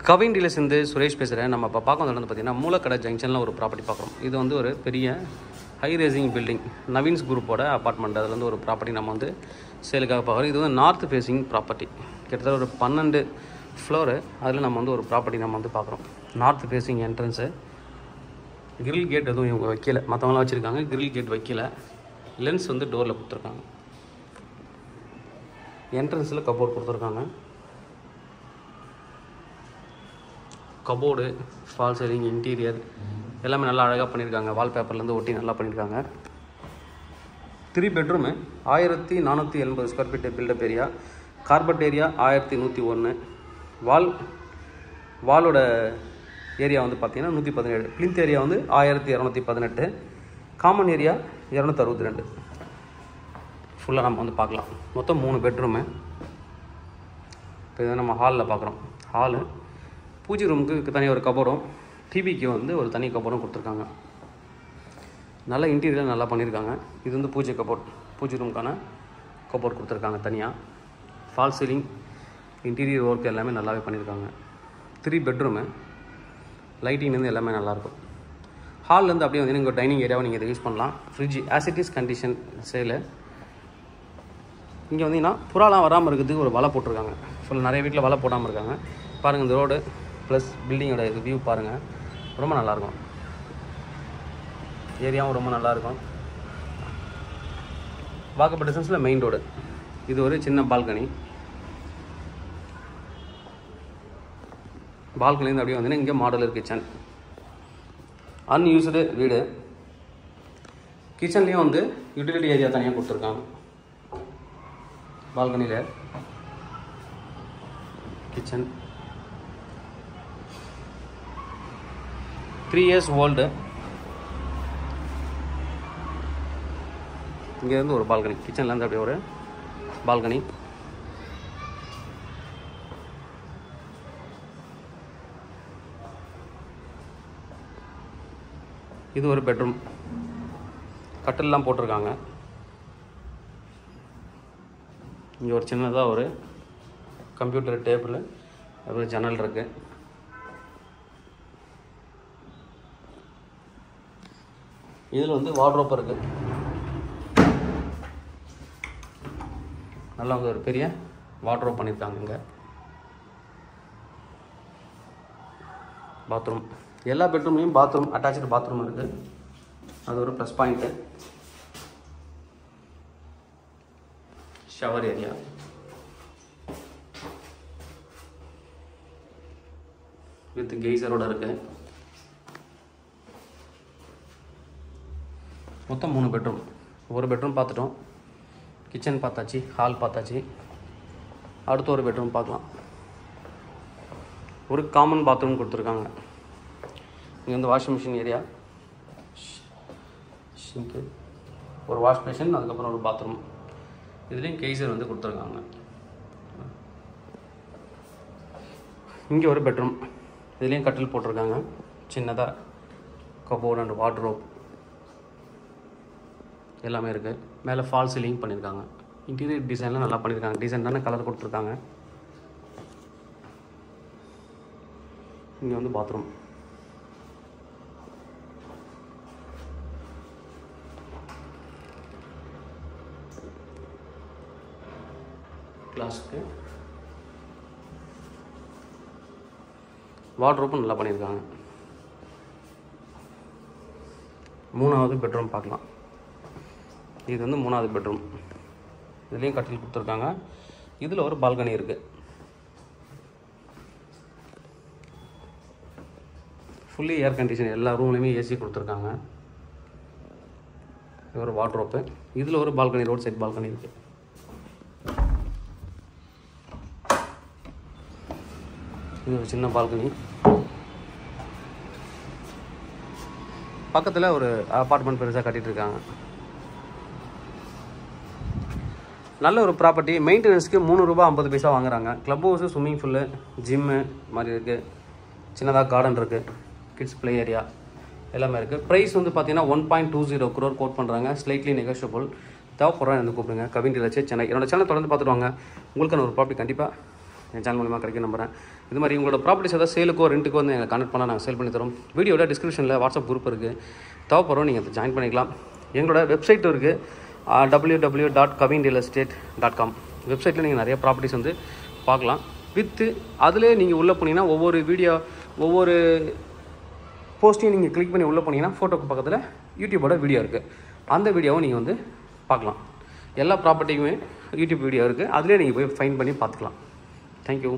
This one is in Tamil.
கவின் டீலர்ஸ்லேருந்து சுரேஷ் பேசுகிறேன். நம்ம இப்போ பார்க்க வந்து பார்த்திங்கன்னா மூலக்கடை ஜங்ஷனில் ஒரு ப்ராப்பர்ட்டி பார்க்குறோம். இது வந்து ஒரு பெரிய ஹை ரேசிங் பில்டிங், நவீன்ஸ் குரூப்போட அப்பார்ட்மெண்ட். அதில் வந்து ஒரு ப்ராப்பர்ட்டி நம்ம வந்து சேலுக்காக பார்க்குறோம். இது வந்து நார்த் ஃபேஸிங் ப்ராப்பர்ட்டி, கிட்டத்தட்ட ஒரு 12 ஃப்ளோரு. அதில் நம்ம வந்து ஒரு ப்ராப்பர்ட்டி நம்ம வந்து பார்க்குறோம். North facing entrance, grill gate எதுவும் இவங்க வைக்கல, மற்றவங்களாம் வச்சுருக்காங்க. கிரில் கேட் வைக்கல, லென்ஸ் வந்து டோரில் கொடுத்துருக்காங்க. என்ட்ரன்ஸில் கபோர்ட் கொடுத்துருக்காங்க. கபோர்டு, ஃபால் சீலிங், இன்டீரியர் எல்லாமே நல்லா அழகாக பண்ணியிருக்காங்க. வால்பேப்பர்லேருந்து ஒட்டி நல்லா பண்ணியிருக்காங்க. 3 bedroom, 1480 square feet built up area. Carpet area 1101. வாலோட ஏரியா வந்து பார்த்திங்கன்னா 117. பிளிந்த் ஏரியா வந்து 1218. Common area 262. ஃபுல்லாக நம்ம வந்து பார்க்கலாம். மொத்தம் 3 பெட்ரூமு. இப்போ இதை நம்ம ஹாலில் பார்க்குறோம். ஹாலு, பூஜை ரூமுக்கு தனி ஒரு கபோர்டும், டிவிக்கு வந்து ஒரு தனி கபோர்டும் கொடுத்துருக்காங்க. நல்லா இன்டீரியர் நல்லா பண்ணியிருக்காங்க. இது வந்து பூஜை கபோர்ட், பூஜை ரூமுக்கான கபோர்ட் கொடுத்துருக்காங்க தனியாக. ஃபால் சீலிங், இன்டீரியர் ஒர்க் எல்லாமே நல்லாவே பண்ணியிருக்காங்க. 3 பெட்ரூமு, லைட்டிங்லேருந்து எல்லாமே நல்லாயிருக்கும். ஹால்லேருந்து அப்படியே வந்து நீங்கள் டைனிங் ஏரியாவை நீங்கள் இதை யூஸ் பண்ணலாம். ஃப்ரிட்ஜ் ஆசிட்டிஸ் கண்டிஷன் சேலு. இங்கே வந்தீங்கன்னா புறாலாம் வராமல் இருக்கிறதுக்கு ஒரு வலை போட்டிருக்காங்க. ஃபுல் நிறைய வீட்டில் வலை போடாமல் இருக்காங்க. பாருங்கள், இந்த ரோடு ப்ளஸ் பில்டிங்கோட இது வியூ பாருங்கள், ரொம்ப நல்லாயிருக்கும். ஏரியாவும் ரொம்ப நல்லாயிருக்கும். வாக்கப்பட்ட டிஸ்டன்ஸில் மெயின் ரோடு. இது ஒரு சின்ன பால்கனி. பால்கனிலேருந்து அப்படியே வந்தீங்கன்னா இங்கே மாடலர் கிச்சன், அன்யூஸ்டு வீடு. கிச்சன்லேயும் வந்து யூட்டிலிட்டி ஏரியா தனியாக கொடுத்துருக்காங்க. பால்கனியில் கிச்சன், 3 years ஓல்டு. இங்கேருந்து ஒரு பால்கனி, கிச்சன்லேருந்து அப்படியே ஒரு பால்கனி. இது ஒரு பெட்ரூம், கட்டில்லாம் போட்டிருக்காங்க. இங்கே ஒரு சின்னதாக ஒரு கம்ப்யூட்டர் டேபிள், ஒரு ஜன்னல் இருக்குது. இதில் வந்து வார்ட்ரோப் இருக்குது. நல்லா வந்து ஒரு பெரிய வார்ட்ரோப் பண்ணியிருக்காங்க. இங்கே பாத்ரூம், எல்லா பெட்ரூம்லேயும் பாத்ரூம், அட்டாச்சு பாத்ரூம் இருக்குது. அது ஒரு plus point. Shower area, with கெய்சரோட இருக்குது. மொத்தம் 3 பெட்ரூம். ஒரு பெட்ரூம் பார்த்துட்டோம், கிச்சன் பார்த்தாச்சு, ஹால் பார்த்தாச்சு. அடுத்து ஒரு பெட்ரூம் பார்க்கலாம். ஒரு காமன் பாத்ரூம் கொடுத்துருக்காங்க. இங்கே வந்து வாஷிங் மிஷின் ஏரியா, ஷிங்க்கு, ஒரு வாஷ் பேஷன், அதுக்கப்புறம் ஒரு பாத்ரூம். இதுலேயும் கெய்சர் வந்து கொடுத்துருக்காங்க. இங்கே ஒரு பெட்ரூம், இதுலேயும் கட்டில் போட்டிருக்காங்க. சின்னதாக கபோர்ட் அண்ட் வார்ட்ரோப் எல்லாமே இருக்குது. மேலே ஃபால் சீலிங் பண்ணியிருக்காங்க. இன்டீரியர் டிசைன்லாம் நல்லா பண்ணியிருக்காங்க. டீசெண்டான கலர் கொடுத்துருக்காங்க. இங்கே வந்து பாத்ரூம், கிளாஸுக்கு வார்ட்ரோப்பும் நல்லா பண்ணியிருக்காங்க. 3வது பெட்ரூம் பார்க்கலாம். இது வந்து 3வது பெட்ரூம். இதுலேயும் கட்டில் கொடுத்துருக்காங்க. இதில் ஒரு பால்கனி இருக்குது. ஃபுல்லி ஏர் கண்டிஷன், எல்லா ரூம்லேயுமே ஏசி கொடுத்துருக்காங்க. இது ஒரு வார்ட்ரோப்பு. இதில் ஒரு பால்கனி, ரோட் சைட் பால்கனி இருக்குது. இது ஒரு சின்ன பால்கனி. பக்கத்தில் ஒரு அப்பார்ட்மெண்ட் பெருசாக கட்டிகிட்டு இருக்காங்க. நல்ல ஒரு ப்ராப்பர்ட்டி. மெயின்டெனன்ஸ்க்கு ₹3.50 வாங்குறாங்க. Club house, swimming full, gym மாதிரி இருக்குது. சின்னதாக கார்டன் இருக்குது. கிட்ஸ் ப்ளே ஏரியா எல்லாமே இருக்குது. ப்ரைஸ் வந்து பார்த்தீங்கன்னா 1.20 crore கோட் பண்ணுறாங்க. Slightly negotiable. தேவைப்படுறேன் வந்து கூப்பிடுங்க. கவின் டீலர்ஸ், சென்னை. என்னோட சேனல் தொடர்ந்து பார்த்துட்டு வாங்க. உங்களுக்கான ஒரு ப்ராப்பர்ட்டி கண்டிப்பாக என் சேனல் மூலமாக கிடைக்கும் நம்புகிறேன். இது மாதிரி உங்களோட ப்ராப்பர்ட்டிஸ் ஏதாவது சேலுக்கோ ரெண்ட்டுக்கோ வந்து எங்களை கான்டெக்ட் பண்ணால் நாங்கள் சேல் பண்ணி தரோம். வீடியோட டிஸ்கிரிப்ஷனில் வாட்ஸ்அப் குரூப் இருக்குது, தேவைப்படுறோம் நீங்கள் அதை ஜாயின் பண்ணிக்கலாம். எங்களோட வெப்சைட்டும் இருக்குது, www.kavinrealestate.com. வெப்சைட்டில் நீங்கள் நிறைய ப்ராப்பர்ட்டிஸ் வந்து பார்க்கலாம். அதிலே நீங்கள் உள்ளே போனீங்கன்னா ஒவ்வொரு போஸ்ட்டையும் நீங்கள் கிளிக் பண்ணி உள்ளே போனீங்கன்னா ஃபோட்டோக்கு பக்கத்தில் யூடியூபோட வீடியோ இருக்குது. அந்த வீடியோவும் நீங்கள் வந்து பார்க்கலாம். எல்லா ப்ராப்பர்ட்டிக்குமே யூடியூப் வீடியோ இருக்குது, அதிலே நீங்கள் போய் ஃபைண்ட் பண்ணி பார்த்துக்கலாம். தேங்க்யூ.